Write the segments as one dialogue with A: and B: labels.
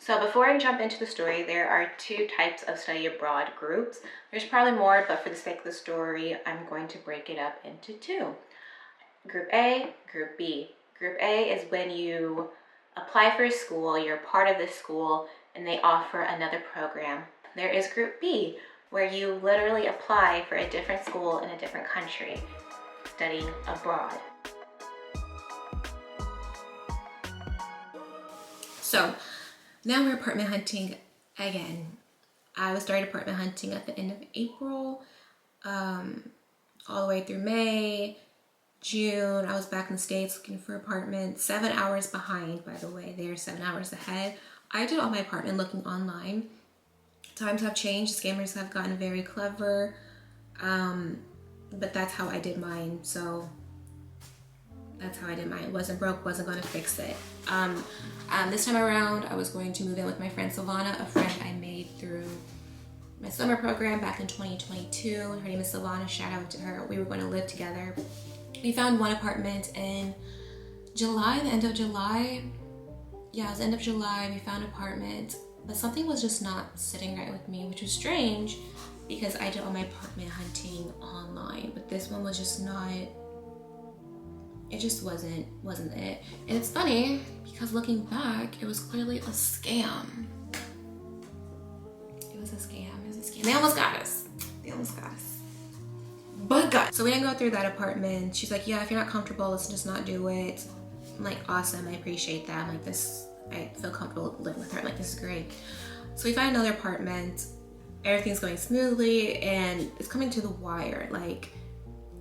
A: So before I jump into the story, there are two types of study abroad groups. There's probably more, but for the sake of the story, I'm going to break it up into two. Group A, Group B. Group A is when you apply for a school, you're part of this school, and they offer another program. There is Group B, where you literally apply for a different school in a different country, studying abroad. So now we're apartment hunting again. I started apartment hunting at the end of April, all the way through May, June. I was back in the States looking for apartments, 7 hours behind, by the way. They're 7 hours ahead. I did all my apartment looking online. Times have changed, scammers have gotten very clever, but that's how I did mine. So that's how I did mine. It wasn't broke, wasn't gonna fix it. This time around, I was going to move in with my friend Silvana, a friend I made through my summer program back in 2022. Her name is Silvana, shout out to her. We were going to live together. We found one apartment in July, the end of July. Yeah, it was the end of July, we found an apartment, but something was just not sitting right with me, which was strange because I did all my apartment hunting online, but this one was just not, it just wasn't it. And it's funny because looking back, it was clearly a scam. It was a scam. They almost got us. But God. So we didn't go through that apartment. She's like, yeah, if you're not comfortable, let's just not do it. I'm like, awesome, I appreciate that. I'm like, I feel comfortable living with her. I'm like, this is great. So we find another apartment. Everything's going smoothly and it's coming to the wire. Like,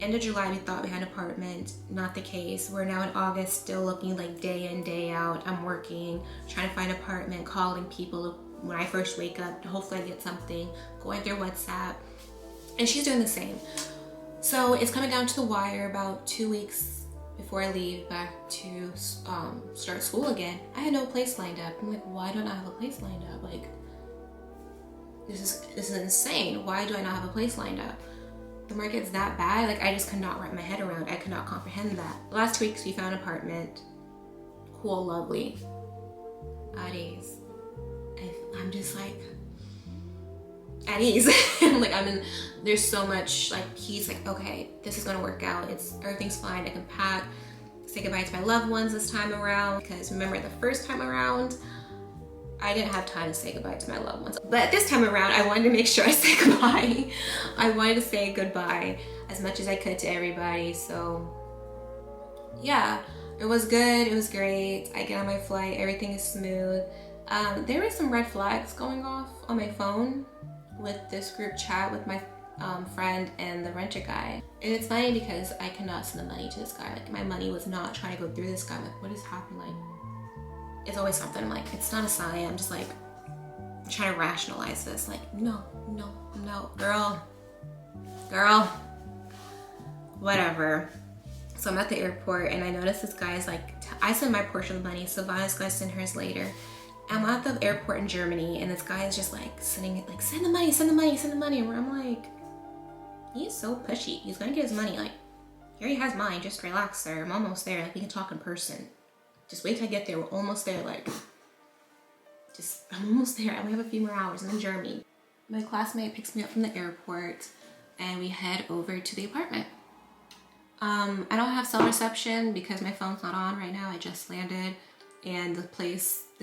A: end of July, we thought we had an apartment. Not the case. We're now in August, still looking like day in, day out. I'm working, trying to find an apartment, calling people when I first wake up. Hopefully I get something, going through WhatsApp. And she's doing the same. So it's coming down to the wire about 2 weeks before I leave back to start school again. I had no place lined up. I'm like, why don't I have a place lined up? Like, this is insane. Why do I not have a place lined up? The market's that bad. Like, I just could not wrap my head around. I could not comprehend that. The last 2 weeks we found an apartment. Cool, lovely. At ease. I'm just like at ease. Like, there's so much like peace. Like, okay, this is gonna work out. Everything's fine. I can pack, say goodbye to my loved ones this time around. Because remember, the first time around, I didn't have time to say goodbye to my loved ones. But this time around, I wanted to make sure I said goodbye. I wanted to say goodbye as much as I could to everybody. So yeah, it was good. It was great. I get on my flight. Everything is smooth. There were some red flags going off on my phone with this group chat with my friend and the renter guy. And it's funny because I cannot send the money to this guy. Like, my money was not trying to go through this guy. Like, what is happening? Like, it's always something. I'm like, it's not a sign. I'm just like trying to rationalize this. Like, no, girl, whatever. So I'm at the airport and I notice this guy is like, I send my portion of the money, Savannah's gonna send hers later. I'm at the airport in Germany and this guy is just like sending it, like, send the money. And where I'm like, he's so pushy. He's gonna get his money. Like, here he has mine. Just relax, sir. I'm almost there. Like, we can talk in person. Just wait till I get there. We're almost there. Like, I'm almost there. I only have a few more hours. I'm in Germany. My classmate picks me up from the airport and we head over to the apartment. I don't have cell reception because my phone's not on right now. I just landed and the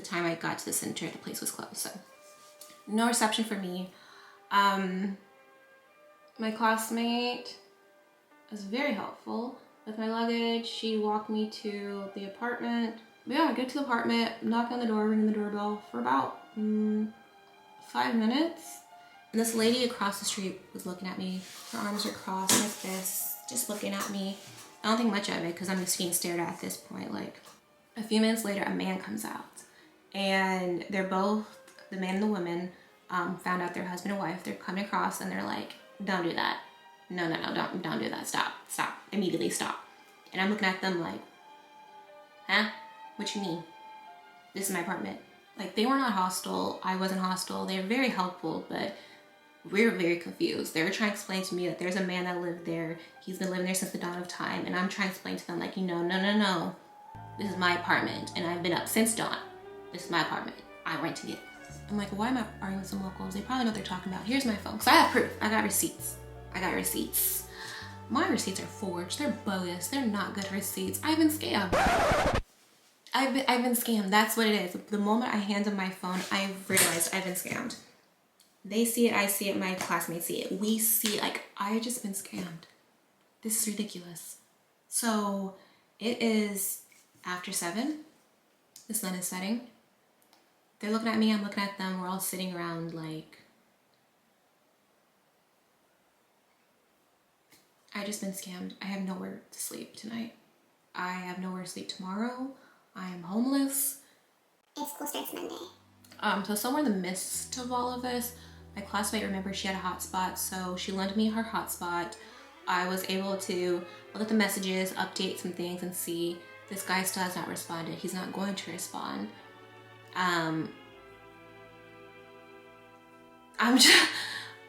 A: time I got to the center, the place was closed. So no reception for me. My classmate was very helpful with my luggage. She walked me to the apartment. But yeah, I get to the apartment, knock on the door, ring the doorbell for about 5 minutes. And this lady across the street was looking at me. Her arms were crossed like this, just looking at me. I don't think much of it because I'm just being stared at this point. Like, a few minutes later, a man comes out. And they're both, the man and the woman, found out their husband and wife. They're coming across and they're like, don't do that. No, don't do that. Stop. Immediately stop. And I'm looking at them like, huh? What you mean? This is my apartment. Like, they were not hostile. I wasn't hostile. They were very helpful, but we were very confused. They were trying to explain to me that there's a man that lived there. He's been living there since the dawn of time. And I'm trying to explain to them, like, no. This is my apartment. And I've been up since dawn. This is my apartment. I renting it. I'm like, why am I arguing with some locals? They probably know what they're talking about. Here's my phone. So I have proof. I got receipts. My receipts are forged. They're bogus. They're not good receipts. I've been scammed. I've been scammed. That's what it is. The moment I hand them my phone, I realized I've been scammed. They see it, I see it, my classmates see it. We see it. Like, I just been scammed. This is ridiculous. So it is after 7. The sun is setting. They're looking at me, I'm looking at them. We're all sitting around like, I just been scammed. I have nowhere to sleep tonight. I have nowhere to sleep tomorrow. I am homeless.
B: And school starts Monday.
A: So somewhere in the midst of all of this, my classmate remembered she had a hotspot, so she lent me her hotspot. I was able to look at the messages, update some things, and see this guy still has not responded. He's not going to respond. I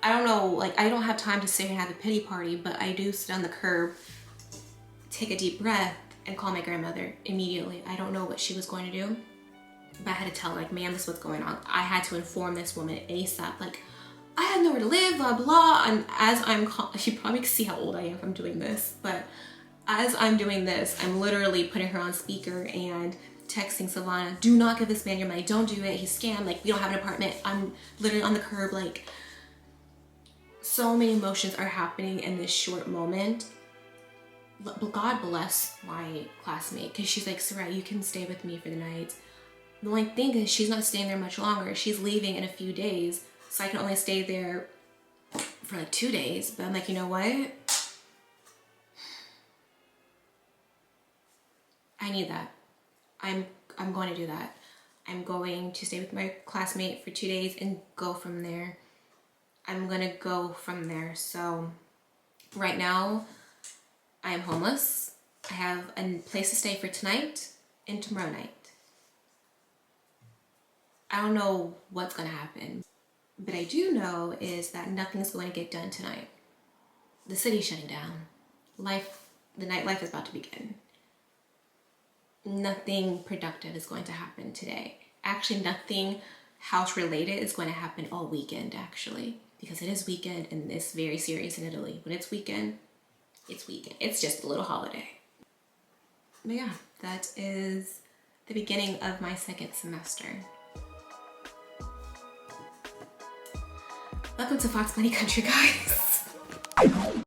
A: don't know, like, I don't have time to sit here and have a pity party, but I do sit on the curb, take a deep breath, and call my grandmother immediately. I don't know what she was going to do, but I had to tell her, like, ma'am, this is what's going on. I had to inform this woman ASAP, like, I have nowhere to live, blah, blah. And as I'm she probably can see how old I am from doing this, but as I'm doing this, I'm literally putting her on speaker and texting Savannah, do not give this man your money, don't do it, he's scammed, like, we don't have an apartment. I'm literally on the curb, like, so many emotions are happening in this short moment. God bless my classmate, because she's like, Sarai, you can stay with me for the night. The only thing is she's not staying there much longer. She's leaving in a few days, so I can only stay there for like 2 days. But I'm like, you know what? I need that. I'm going to do that. I'm going to stay with my classmate for 2 days and go from there. I'm gonna go from there. So right now I am homeless. I have a place to stay for tonight and tomorrow night. I don't know what's gonna happen, but I do know is that nothing's going to get done tonight. The city's shutting down. The nightlife is about to begin. Nothing productive is going to happen today. Actually, nothing house related is going to happen all weekend, actually, because it is weekend and it's very serious in Italy. When it's weekend, it's weekend. It's just a little holiday. But yeah, that is the beginning of my second semester. Welcome to Fox Money Country, guys.